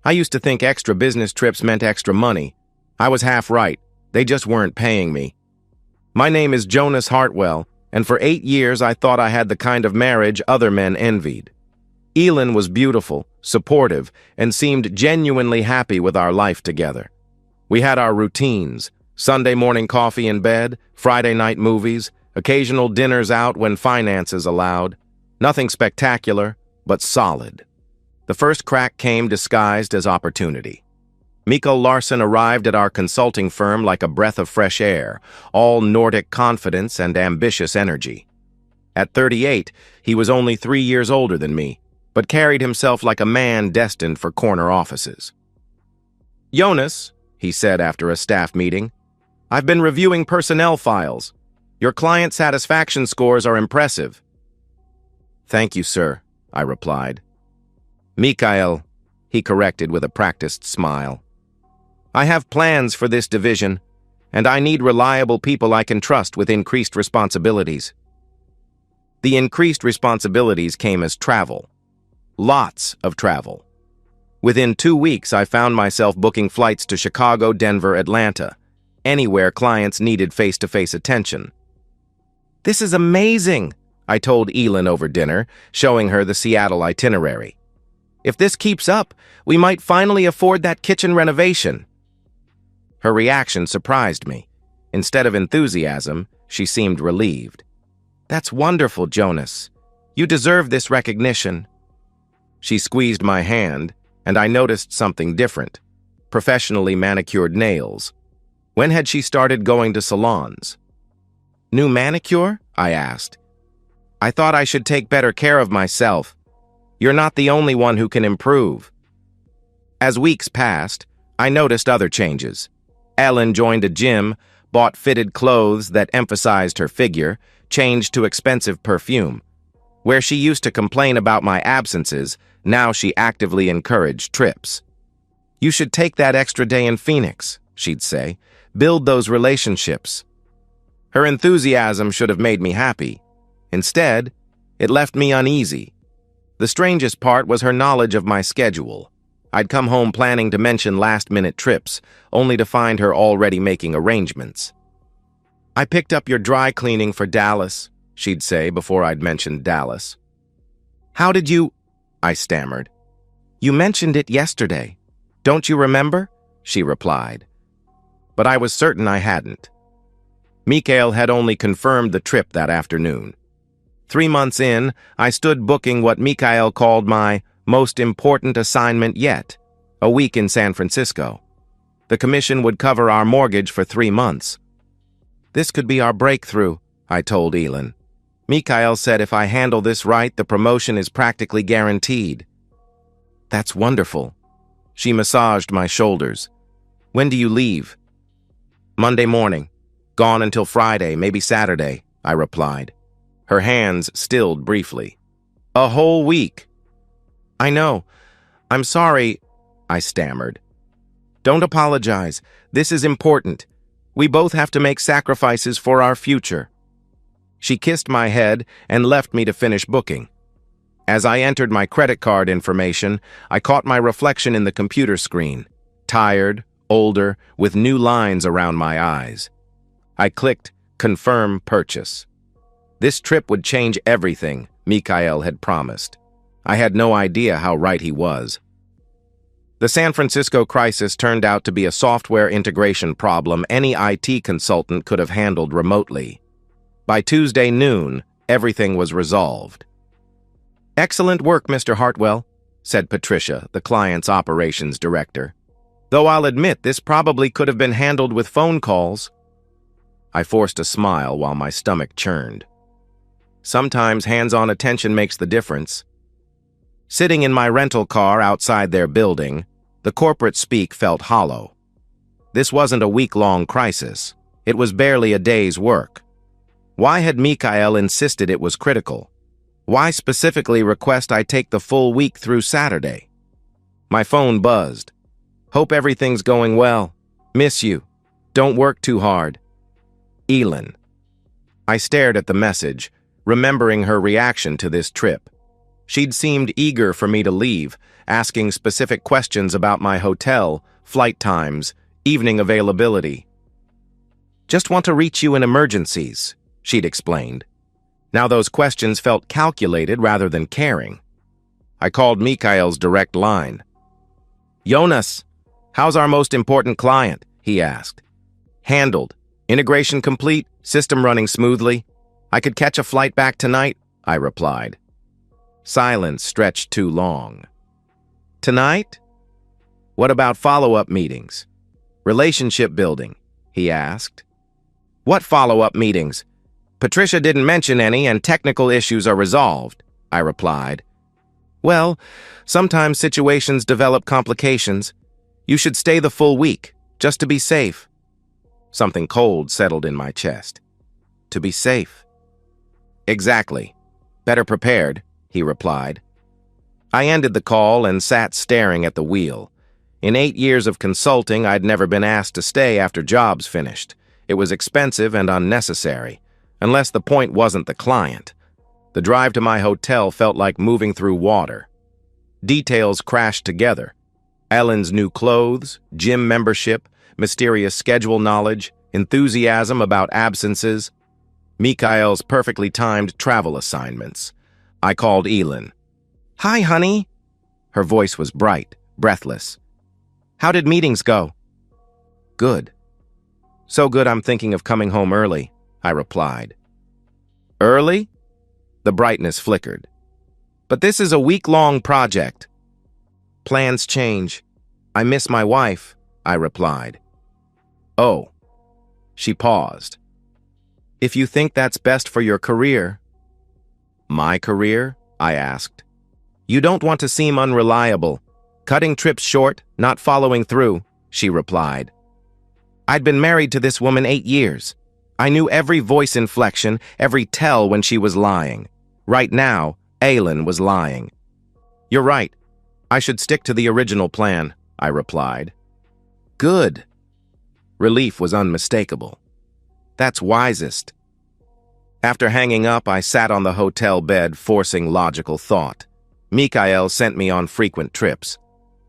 I used to think extra business trips meant extra money. I was half right. They just weren't paying me. My name is Jonas Hartwell, and for 8 years I thought I had the kind of marriage other men envied. Elin was beautiful, supportive, and seemed genuinely happy with our life together. We had our routines: Sunday morning coffee in bed, Friday night movies, occasional dinners out when finances allowed. Nothing spectacular, but solid. The first crack came disguised as opportunity. Mikko Larsson arrived at our consulting firm like a breath of fresh air, all Nordic confidence and ambitious energy. At 38, he was only 3 years older than me, but carried himself like a man destined for corner offices. "Jonas," he said after a staff meeting, "I've been reviewing personnel files. Your client satisfaction scores are impressive." "Thank you, sir," I replied. "Mikael," he corrected with a practiced smile. "I have plans for this division, and I need reliable people I can trust with increased responsibilities." The increased responsibilities came as travel. Lots of travel. Within 2 weeks, I found myself booking flights to Chicago, Denver, Atlanta, anywhere clients needed face-to-face attention. "This is amazing," I told Elin over dinner, showing her the Seattle itinerary. "If this keeps up, we might finally afford that kitchen renovation." Her reaction surprised me. Instead of enthusiasm, she seemed relieved. "That's wonderful, Jonas. You deserve this recognition." She squeezed my hand, and I noticed something different: professionally manicured nails. When had she started going to salons? "New manicure?" I asked. "I thought I should take better care of myself. You're not the only one who can improve." As weeks passed, I noticed other changes. Ellen joined a gym, bought fitted clothes that emphasized her figure, changed to expensive perfume. Where she used to complain about my absences, now she actively encouraged trips. "You should take that extra day in Phoenix," she'd say. "Build those relationships." Her enthusiasm should have made me happy. Instead, it left me uneasy. The strangest part was her knowledge of my schedule. I'd come home planning to mention last-minute trips, only to find her already making arrangements. "I picked up your dry cleaning for Dallas," she'd say before I'd mentioned Dallas. "How did you—" I stammered. "You mentioned it yesterday. Don't you remember?" she replied. But I was certain I hadn't. Mikael had only confirmed the trip that afternoon. 3 months in, I stood booking what Mikael called my most important assignment yet, a week in San Francisco. The commission would cover our mortgage for 3 months. "This could be our breakthrough," I told Elin. "Mikael said if I handle this right, the promotion is practically guaranteed." "That's wonderful." She massaged my shoulders. "When do you leave?" "Monday morning. Gone until Friday, maybe Saturday," I replied. Her hands stilled briefly. "A whole week." "I know. I'm sorry," I stammered. "Don't apologize. This is important. We both have to make sacrifices for our future." She kissed my head and left me to finish booking. As I entered my credit card information, I caught my reflection in the computer screen, tired, older, with new lines around my eyes. I clicked Confirm Purchase. This trip would change everything, Mikael had promised. I had no idea how right he was. The San Francisco crisis turned out to be a software integration problem any IT consultant could have handled remotely. By Tuesday noon, everything was resolved. "Excellent work, Mr. Hartwell," said Patricia, the client's operations director. "Though I'll admit this probably could have been handled with phone calls." I forced a smile while my stomach churned. Sometimes hands-on attention makes the difference. Sitting in my rental car outside their building, the corporate speak felt hollow. This wasn't a week-long crisis. It was barely a day's work. Why had Mikael insisted it was critical? Why specifically request I take the full week through Saturday? My phone buzzed. "Hope everything's going well. Miss you. Don't work too hard. Elin." I stared at the message, remembering her reaction to this trip. She'd seemed eager for me to leave, asking specific questions about my hotel, flight times, evening availability. "Just want to reach you in emergencies," she'd explained. Now those questions felt calculated rather than caring. I called Mikhail's direct line. "Jonas, how's our most important client?" he asked. "Handled. Integration complete, system running smoothly. I could catch a flight back tonight," I replied. Silence stretched too long. "Tonight? What about follow-up meetings? Relationship building?" he asked. "What follow-up meetings? Patricia didn't mention any and technical issues are resolved," I replied. "Well, sometimes situations develop complications. You should stay the full week, just to be safe." Something cold settled in my chest. To be safe. "Exactly. Better prepared," he replied. I ended the call and sat staring at the wheel. In 8 years of consulting, I'd never been asked to stay after jobs finished. It was expensive and unnecessary, unless the point wasn't the client. The drive to my hotel felt like moving through water. Details crashed together. Ellen's new clothes, gym membership, mysterious schedule knowledge, enthusiasm about absences, Mikhail's perfectly timed travel assignments. I called Elin. "Hi, honey." Her voice was bright, breathless. "How did meetings go?" "Good. So good I'm thinking of coming home early," I replied. "Early?" The brightness flickered. "But this is a week-long project." "Plans change. I miss my wife," I replied. "Oh." She paused. "If you think that's best for your career." "My career?" I asked. "You don't want to seem unreliable. Cutting trips short, not following through," she replied. I'd been married to this woman 8 years. I knew every voice inflection, every tell when she was lying. Right now, Aylin was lying. "You're right. I should stick to the original plan," I replied. "Good." Relief was unmistakable. "That's wisest." After hanging up, I sat on the hotel bed, forcing logical thought. Mikhail sent me on frequent trips.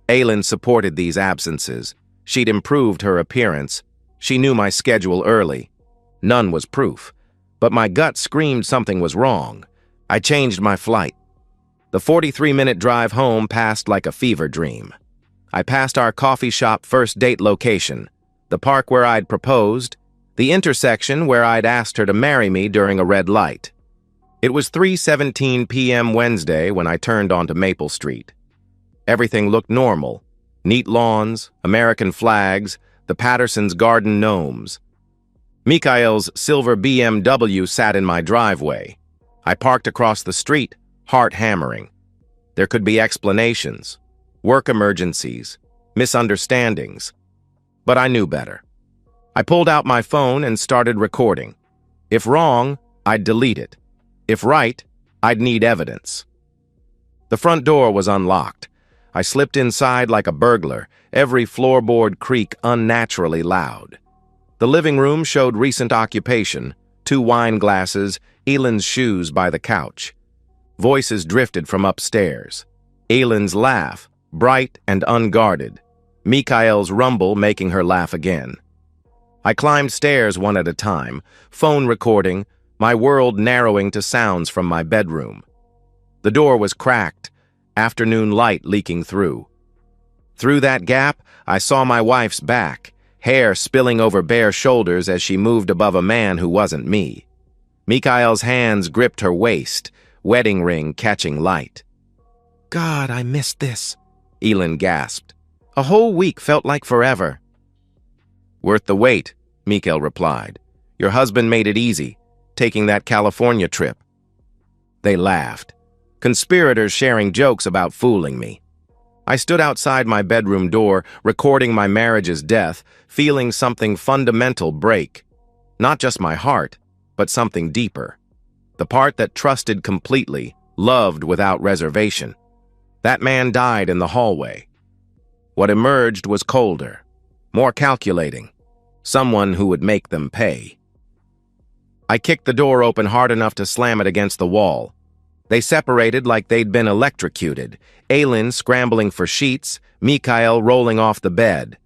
Aylin supported these absences. She'd improved her appearance. She knew my schedule early. None was proof, but my gut screamed something was wrong. I changed my flight. The 43-minute drive home passed like a fever dream. I passed our coffee shop first date location, the park where I'd proposed, the intersection where I'd asked her to marry me during a red light. It was 3:17 p.m. Wednesday when I turned onto Maple Street. Everything looked normal. Neat lawns, American flags, the Pattersons' garden gnomes. Mikhail's silver BMW sat in my driveway. I parked across the street, heart hammering. There could be explanations, work emergencies, misunderstandings. But I knew better. I pulled out my phone and started recording. If wrong, I'd delete it. If right, I'd need evidence. The front door was unlocked. I slipped inside like a burglar, every floorboard creak unnaturally loud. The living room showed recent occupation, 2 wine glasses, Elin's shoes by the couch. Voices drifted from upstairs. Elin's laugh, bright and unguarded. Mikhail's rumble making her laugh again. I climbed stairs one at a time, phone recording, my world narrowing to sounds from my bedroom. The door was cracked, afternoon light leaking through. Through that gap, I saw my wife's back, hair spilling over bare shoulders as she moved above a man who wasn't me. Mikhail's hands gripped her waist, wedding ring catching light. "God, I missed this," Elin gasped. "A whole week felt like forever." "Worth the wait," Mikhail replied. "Your husband made it easy, taking that California trip." They laughed. Conspirators sharing jokes about fooling me. I stood outside my bedroom door, recording my marriage's death, feeling something fundamental break. Not just my heart, but something deeper. The part that trusted completely, loved without reservation. That man died in the hallway. What emerged was colder, more calculating. Someone who would make them pay. I kicked the door open hard enough to slam it against the wall. They separated like they'd been electrocuted, Aylin scrambling for sheets, Mikhail rolling off the bed.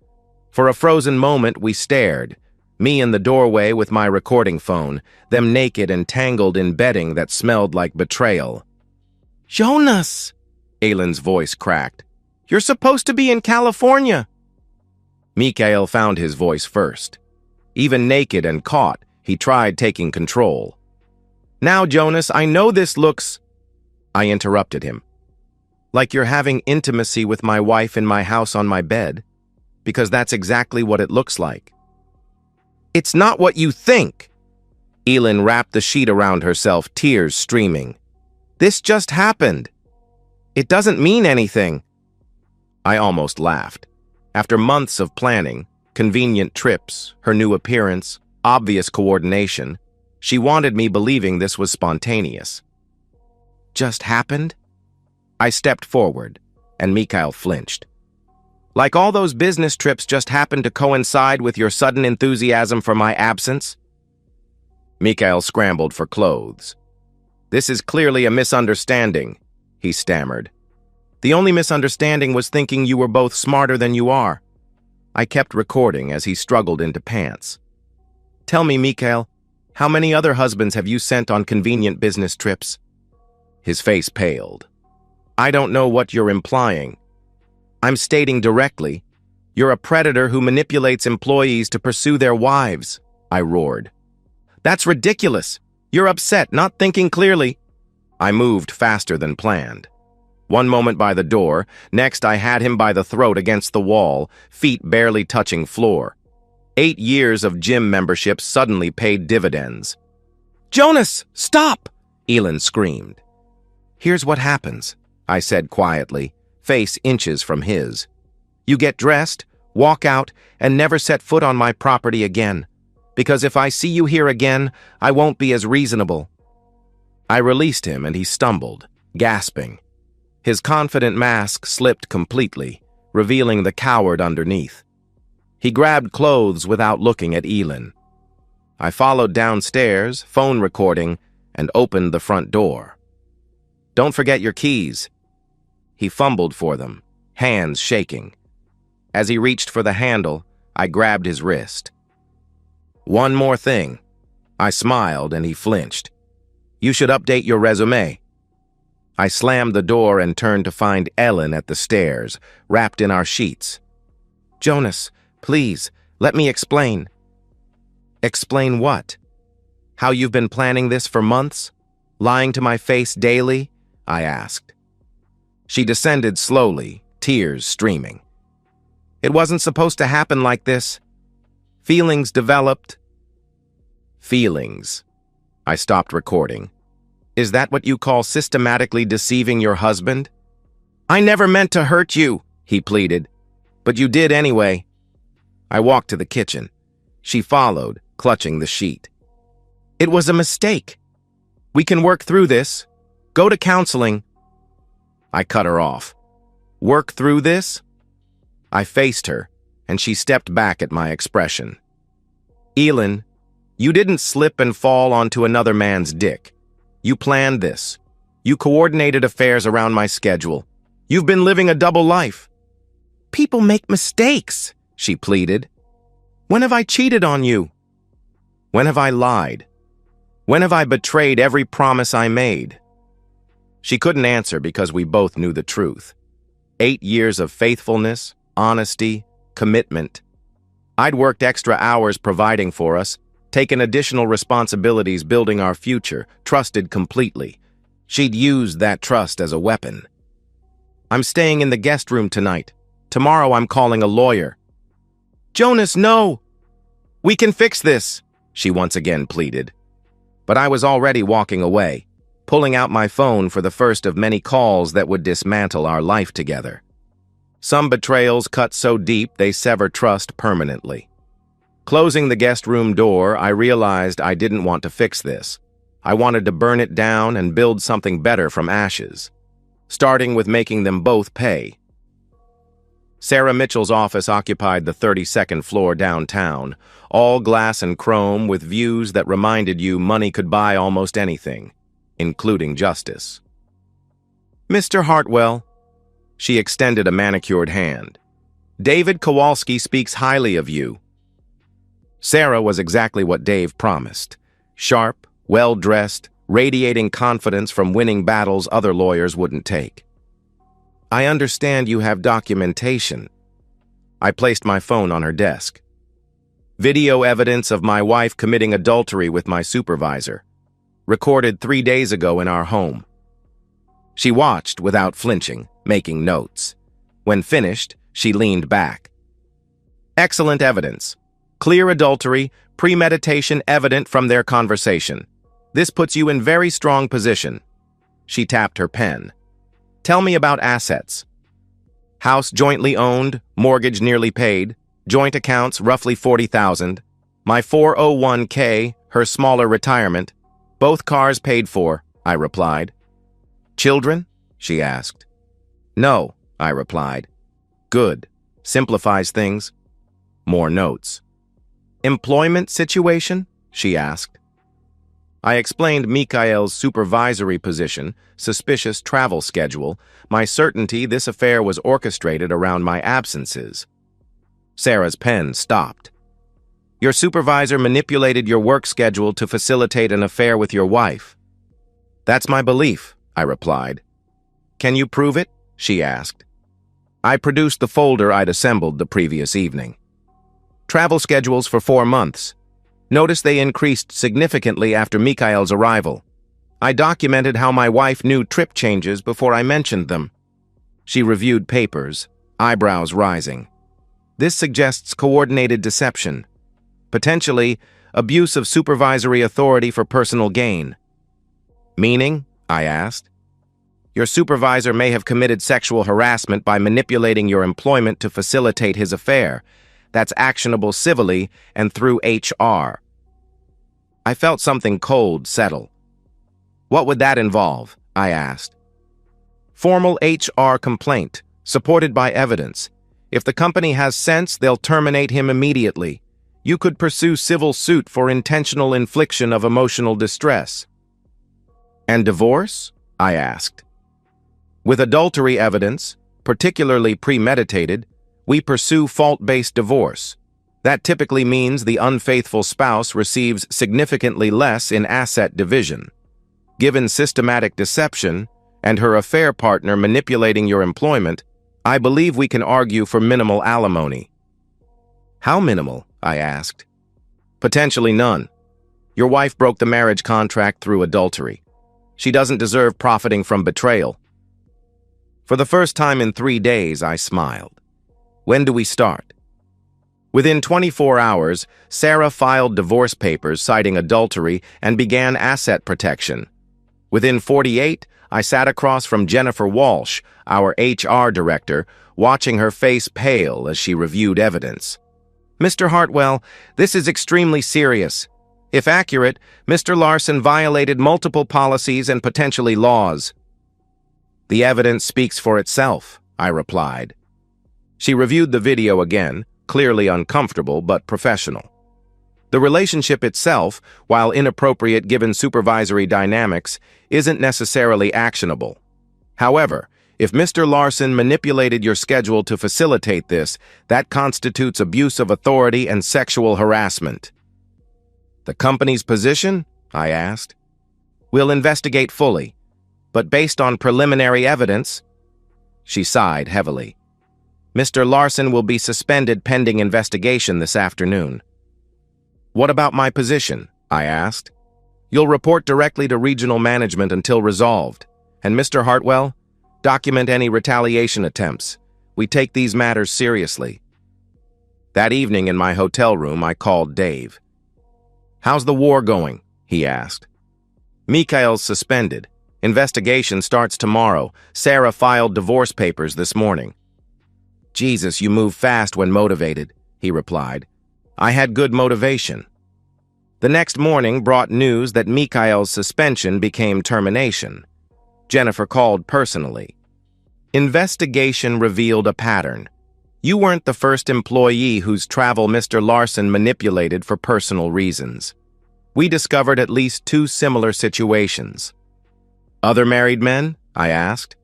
For a frozen moment, we stared, me in the doorway with my recording phone, them naked and tangled in bedding that smelled like betrayal. "Jonas!" Aylin's voice cracked. "You're supposed to be in California!" Mikhail found his voice first. Even naked and caught, he tried taking control. "Now, Jonas, I know this looks—" I interrupted him. "Like you're having intimacy with my wife in my house on my bed, because that's exactly what it looks like." "It's not what you think!" Aylin wrapped the sheet around herself, tears streaming. "This just happened. It doesn't mean anything." I almost laughed. After months of planning, convenient trips, her new appearance, obvious coordination, she wanted me believing this was spontaneous. "Just happened?" I stepped forward, and Mikhail flinched. "Like all those business trips just happened to coincide with your sudden enthusiasm for my absence?" Mikhail scrambled for clothes. "This is clearly a misunderstanding," he stammered. "The only misunderstanding was thinking you were both smarter than you are." I kept recording as he struggled into pants. "Tell me, Mikhail, how many other husbands have you sent on convenient business trips?" His face paled. "I don't know what you're implying." "I'm stating directly, you're a predator who manipulates employees to pursue their wives," I roared. "That's ridiculous. You're upset, not thinking clearly." I moved faster than planned. One moment by the door, next I had him by the throat against the wall, feet barely touching floor. 8 years of gym membership suddenly paid dividends. "Jonas, stop!" Aylin screamed. "Here's what happens," I said quietly, face inches from his. "You get dressed, walk out, and never set foot on my property again. Because if I see you here again, I won't be as reasonable." I released him and he stumbled, gasping. His confident mask slipped completely, revealing the coward underneath. He grabbed clothes without looking at Aylin. I followed downstairs, phone recording, and opened the front door. "Don't forget your keys." He fumbled for them, hands shaking. As he reached for the handle, I grabbed his wrist. "One more thing." I smiled and he flinched. "You should update your resume." I slammed the door and turned to find Ellen at the stairs, wrapped in our sheets. "Jonas, please, let me explain." "Explain what?" "How you've been planning this for months? Lying to my face daily?" I asked. She descended slowly, tears streaming. "It wasn't supposed to happen like this. Feelings developed." "Feelings." I stopped recording. "Is that what you call systematically deceiving your husband?" "I never meant to hurt you," he pleaded. "But you did anyway." I walked to the kitchen. She followed, clutching the sheet. "It was a mistake. We can work through this. Go to counseling." I cut her off. "Work through this?" I faced her, and she stepped back at my expression. "Aylin, you didn't slip and fall onto another man's dick. You planned this. You coordinated affairs around my schedule. You've been living a double life." "People make mistakes," she pleaded. "When have I cheated on you? When have I lied? When have I betrayed every promise I made?" She couldn't answer because we both knew the truth. 8 years of faithfulness, honesty, commitment. I'd worked extra hours providing for us, taken additional responsibilities building our future, trusted completely. She'd used that trust as a weapon. "I'm staying in the guest room tonight. Tomorrow I'm calling a lawyer." "Jonas, no! We can fix this," she once again pleaded. But I was already walking away, pulling out my phone for the first of many calls that would dismantle our life together. Some betrayals cut so deep they sever trust permanently. Closing the guest room door, I realized I didn't want to fix this. I wanted to burn it down and build something better from ashes, starting with making them both pay. Sarah Mitchell's office occupied the 32nd floor downtown, all glass and chrome with views that reminded you money could buy almost anything, including justice. Mr. Hartwell. She extended a manicured hand. David Kowalski speaks highly of you. Sarah was exactly what Dave promised. Sharp, well-dressed, radiating confidence from winning battles other lawyers wouldn't take. I understand you have documentation. I placed my phone on her desk. Video evidence of my wife committing adultery with my supervisor, recorded 3 days ago in our home. She watched without flinching, making notes. When finished, she leaned back. Excellent evidence. Clear adultery, premeditation evident from their conversation. This puts you in very strong position. She tapped her pen. Tell me about assets. House jointly owned, mortgage nearly paid, joint accounts roughly $40,000, my 401k, her smaller retirement, both cars paid for, I replied. Children? She asked. No, I replied. Good. Simplifies things. More notes. Employment situation? She asked. I explained Mikhail's supervisory position, suspicious travel schedule, my certainty this affair was orchestrated around my absences. Sarah's pen stopped. Your supervisor manipulated your work schedule to facilitate an affair with your wife. That's my belief, I replied. Can you prove it? She asked. I produced the folder I'd assembled the previous evening. Travel schedules for 4 months. Notice they increased significantly after Mikhail's arrival. I documented how my wife knew trip changes before I mentioned them. She reviewed papers, eyebrows rising. This suggests coordinated deception. Potentially, abuse of supervisory authority for personal gain. Meaning? I asked. Your supervisor may have committed sexual harassment by manipulating your employment to facilitate his affair. That's actionable civilly and through HR. I felt something cold settle. What would that involve? I asked. Formal HR complaint, supported by evidence. If the company has sense, they'll terminate him immediately. You could pursue civil suit for intentional infliction of emotional distress. And divorce? I asked. With adultery evidence, particularly premeditated, we pursue fault-based divorce. That typically means the unfaithful spouse receives significantly less in asset division. Given systematic deception and her affair partner manipulating your employment, I believe we can argue for minimal alimony. How minimal? I asked. Potentially none. Your wife broke the marriage contract through adultery. She doesn't deserve profiting from betrayal. For the first time in 3 days, I smiled. When do we start? Within 24 hours, Sarah filed divorce papers citing adultery and began asset protection. Within 48, I sat across from Jennifer Walsh, our HR director, watching her face pale as she reviewed evidence. Mr. Hartwell, this is extremely serious. If accurate, Mr. Larson violated multiple policies and potentially laws. The evidence speaks for itself, I replied. She reviewed the video again, clearly uncomfortable but professional. The relationship itself, while inappropriate given supervisory dynamics, isn't necessarily actionable. However, if Mr. Larson manipulated your schedule to facilitate this, that constitutes abuse of authority and sexual harassment. The company's position? I asked. We'll investigate fully, but based on preliminary evidence. She sighed heavily. Mr. Larson will be suspended pending investigation this afternoon. What about my position? I asked. You'll report directly to regional management until resolved. And Mr. Hartwell, document any retaliation attempts. We take these matters seriously. That evening in my hotel room, I called Dave. How's the war going? He asked. Mikhail's suspended. Investigation starts tomorrow. Sarah filed divorce papers this morning. Jesus, you move fast when motivated, he replied. I had good motivation. The next morning brought news that Mikhail's suspension became termination. Jennifer called personally. Investigation revealed a pattern. You weren't the first employee whose travel Mr. Larson manipulated for personal reasons. We discovered at least 2 similar situations. Other married men? I asked.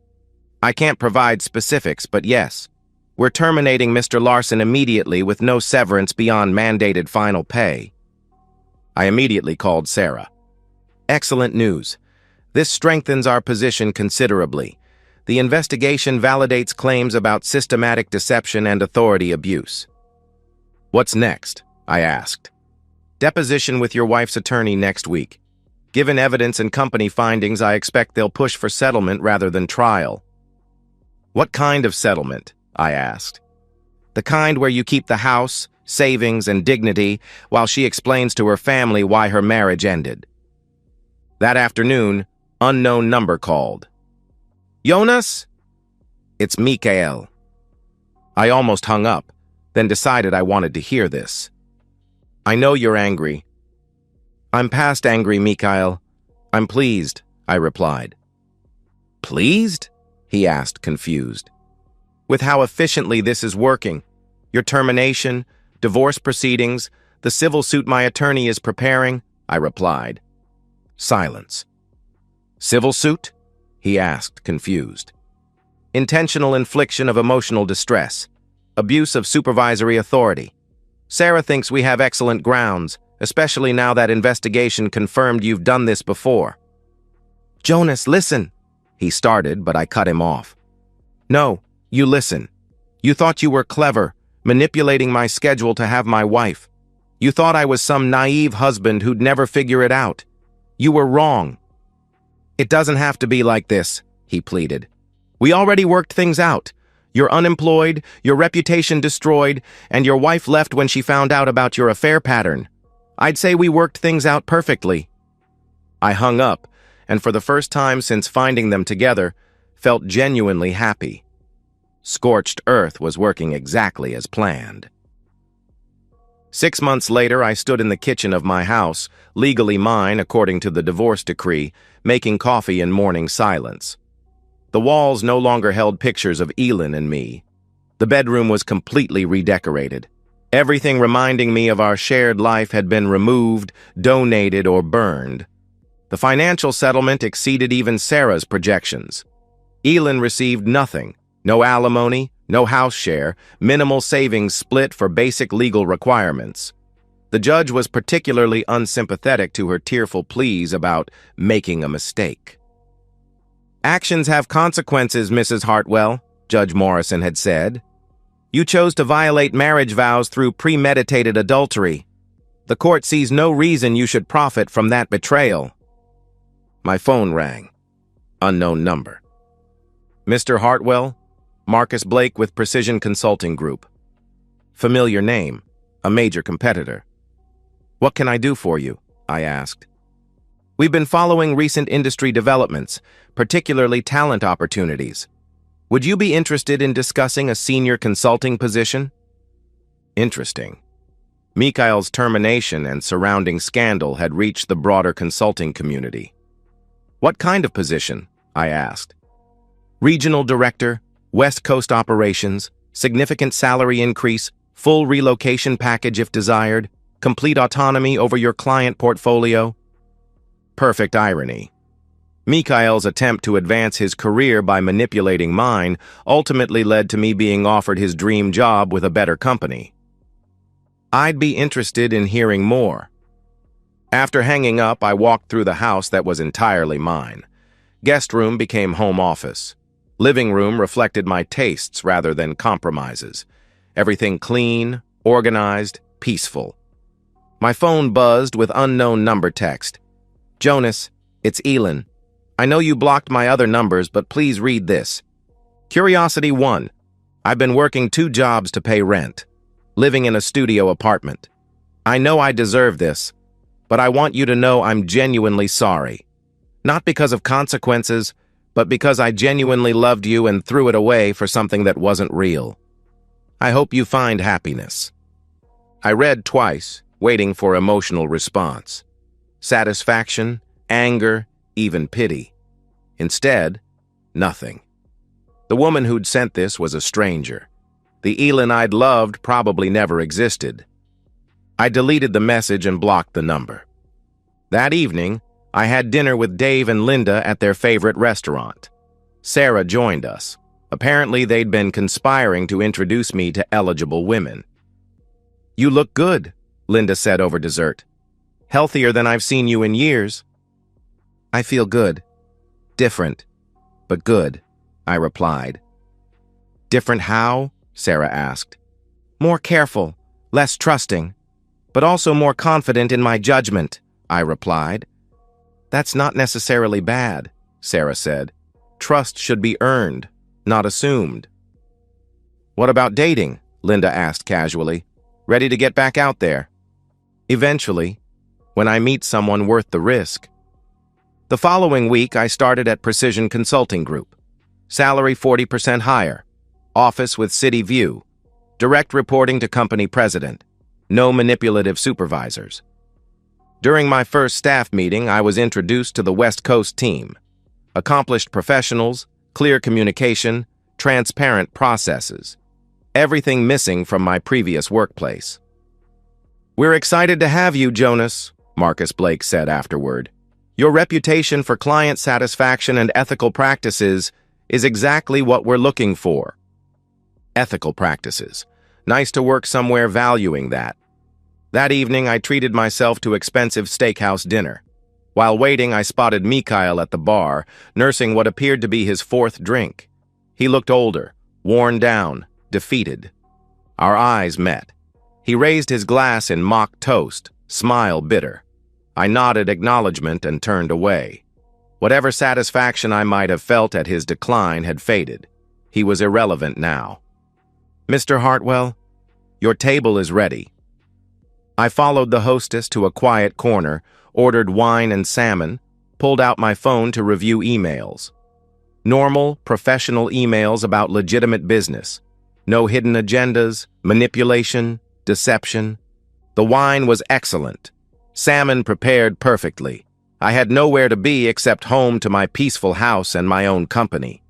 I can't provide specifics, but yes. We're terminating Mr. Larson immediately with no severance beyond mandated final pay. I immediately called Sarah. Excellent news. This strengthens our position considerably. The investigation validates claims about systematic deception and authority abuse. What's next? I asked. Deposition with your wife's attorney next week. Given evidence and company findings, I expect they'll push for settlement rather than trial. What kind of settlement? I asked. The kind where you keep the house, savings, and dignity while she explains to her family why her marriage ended. That afternoon, unknown number called. Jonas? It's Mikael. I almost hung up, then decided I wanted to hear this. I know you're angry. I'm past angry, Mikael. I'm pleased, I replied. Pleased? He asked, confused. With how efficiently this is working. Your termination, divorce proceedings, the civil suit my attorney is preparing, I replied. Silence. Civil suit? He asked, confused. Intentional infliction of emotional distress. Abuse of supervisory authority. Sarah thinks we have excellent grounds, especially now that investigation confirmed you've done this before. Jonas, listen. He started, but I cut him off. No, you listen. You thought you were clever, manipulating my schedule to have my wife. You thought I was some naive husband who'd never figure it out. You were wrong. It doesn't have to be like this, he pleaded. We already worked things out. You're unemployed, your reputation destroyed, and your wife left when she found out about your affair pattern. I'd say we worked things out perfectly. I hung up, and for the first time since finding them together, felt genuinely happy. Scorched earth was working exactly as planned. 6 months later, I stood in the kitchen of my house, legally mine according to the divorce decree, making coffee in morning silence. The walls no longer held pictures of Elin and me. The bedroom was completely redecorated. Everything reminding me of our shared life had been removed, donated, or burned. The financial settlement exceeded even Sarah's projections. Elin received nothing. No alimony, no house share, minimal savings split for basic legal requirements. The judge was particularly unsympathetic to her tearful pleas about making a mistake. Actions have consequences, Mrs. Hartwell, Judge Morrison had said. You chose to violate marriage vows through premeditated adultery. The court sees no reason you should profit from that betrayal. My phone rang. Unknown number. Mr. Hartwell, Marcus Blake with Precision Consulting Group. Familiar name, a major competitor. What can I do for you? I asked. We've been following recent industry developments, particularly talent opportunities. Would you be interested in discussing a senior consulting position? Interesting. Mikael's termination and surrounding scandal had reached the broader consulting community. What kind of position? I asked. Regional Director, West Coast Operations, significant salary increase, full relocation package if desired, complete autonomy over your client portfolio. Perfect irony. Mikael's attempt to advance his career by manipulating mine ultimately led to me being offered his dream job with a better company. I'd be interested in hearing more. After hanging up, I walked through the house that was entirely mine. Guest room became home office. Living room reflected my tastes rather than compromises. Everything clean, organized, peaceful. My phone buzzed with unknown number text. Jonas, it's Elin. I know you blocked my other numbers, but please read this. Curiosity 1. I've been working 2 jobs to pay rent. Living in a studio apartment. I know I deserve this, but I want you to know I'm genuinely sorry. Not because of consequences, but because I genuinely loved you and threw it away for something that wasn't real. I hope you find happiness. I read twice, waiting for emotional response. Satisfaction, anger, even pity. Instead, nothing. The woman who'd sent this was a stranger. The Elin I'd loved probably never existed. I deleted the message and blocked the number. That evening, I had dinner with Dave and Linda at their favorite restaurant. Sarah joined us. Apparently, they'd been conspiring to introduce me to eligible women. "You look good," Linda said over dessert. "Healthier than I've seen you in years." "I feel good. Different, but good," I replied. "Different how?" Sarah asked. "More careful, less trusting, but also more confident in my judgment," I replied. "That's not necessarily bad," Sarah said. "Trust should be earned, not assumed." "What about dating?" Linda asked casually. "Ready to get back out there?" "Eventually, when I meet someone worth the risk." The following week, I started at Precision Consulting Group. Salary 40% higher. Office with city view. Direct reporting to company president. No manipulative supervisors. During my first staff meeting, I was introduced to the West Coast team. Accomplished professionals, clear communication, transparent processes. Everything missing from my previous workplace. "We're excited to have you, Jonas," Marcus Blake said afterward. "Your reputation for client satisfaction and ethical practices is exactly what we're looking for." Ethical practices. Nice to work somewhere valuing that. That evening, I treated myself to expensive steakhouse dinner. While waiting, I spotted Mikhail at the bar, nursing what appeared to be his fourth drink. He looked older, worn down, defeated. Our eyes met. He raised his glass in mock toast, smile bitter. I nodded acknowledgement and turned away. Whatever satisfaction I might have felt at his decline had faded. He was irrelevant now. "Mr. Hartwell, your table is ready." I followed the hostess to a quiet corner, ordered wine and salmon, pulled out my phone to review emails. Normal, professional emails about legitimate business. No hidden agendas, manipulation, deception. The wine was excellent. Salmon prepared perfectly. I had nowhere to be except home to my peaceful house and my own company.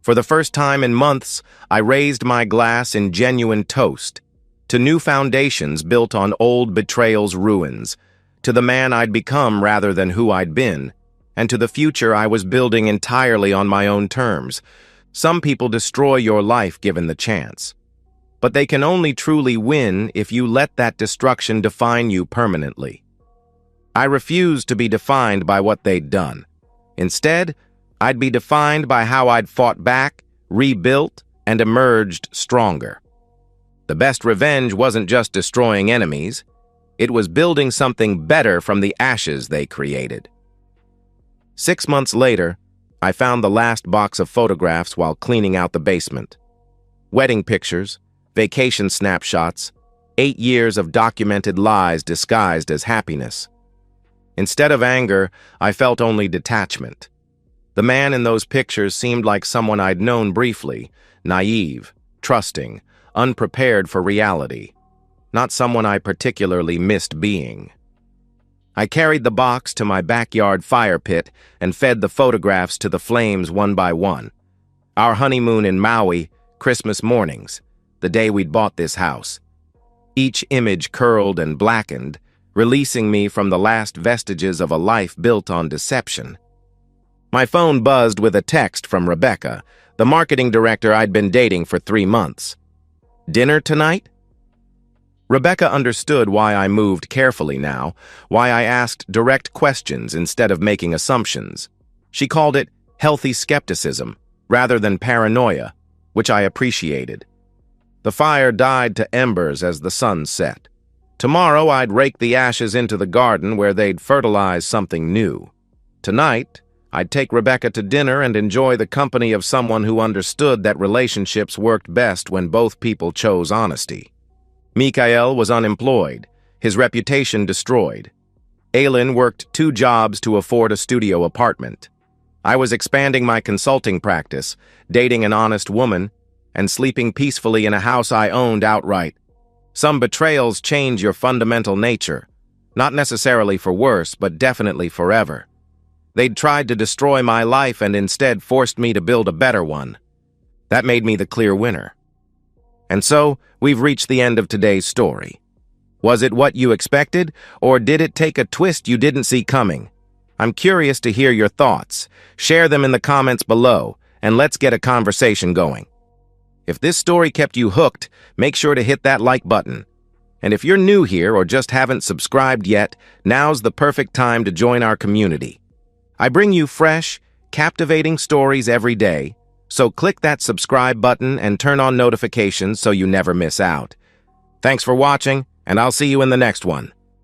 For the first time in months, I raised my glass in genuine toast. To new foundations built on old betrayal's ruins. To the man I'd become rather than who I'd been. And to the future I was building entirely on my own terms. Some people destroy your life given the chance. But they can only truly win if you let that destruction define you permanently. I refused to be defined by what they'd done. Instead, I'd be defined by how I'd fought back, rebuilt, and emerged stronger. The best revenge wasn't just destroying enemies. It was building something better from the ashes they created. 6 months later, I found the last box of photographs while cleaning out the basement. Wedding pictures, vacation snapshots, 8 years of documented lies disguised as happiness. Instead of anger, I felt only detachment. The man in those pictures seemed like someone I'd known briefly, naive, trusting, unprepared for reality. Not someone I particularly missed being. I carried the box to my backyard fire pit and fed the photographs to the flames one by one. Our honeymoon in Maui, Christmas mornings, the day we'd bought this house. Each image curled and blackened, releasing me from the last vestiges of a life built on deception. My phone buzzed with a text from Rebecca, the marketing director I'd been dating for 3 months. "Dinner tonight?" Rebecca understood why I moved carefully now, why I asked direct questions instead of making assumptions. She called it healthy skepticism, rather than paranoia, which I appreciated. The fire died to embers as the sun set. Tomorrow I'd rake the ashes into the garden where they'd fertilize something new. Tonight, I'd take Rebecca to dinner and enjoy the company of someone who understood that relationships worked best when both people chose honesty. Mikhail was unemployed, his reputation destroyed. Aylin worked 2 jobs to afford a studio apartment. I was expanding my consulting practice, dating an honest woman, and sleeping peacefully in a house I owned outright. Some betrayals change your fundamental nature, not necessarily for worse, but definitely forever. They'd tried to destroy my life and instead forced me to build a better one. That made me the clear winner. And so, we've reached the end of today's story. Was it what you expected, or did it take a twist you didn't see coming? I'm curious to hear your thoughts. Share them in the comments below, and let's get a conversation going. If this story kept you hooked, make sure to hit that like button. And if you're new here or just haven't subscribed yet, now's the perfect time to join our community. I bring you fresh, captivating stories every day, so click that subscribe button and turn on notifications so you never miss out. Thanks for watching, and I'll see you in the next one.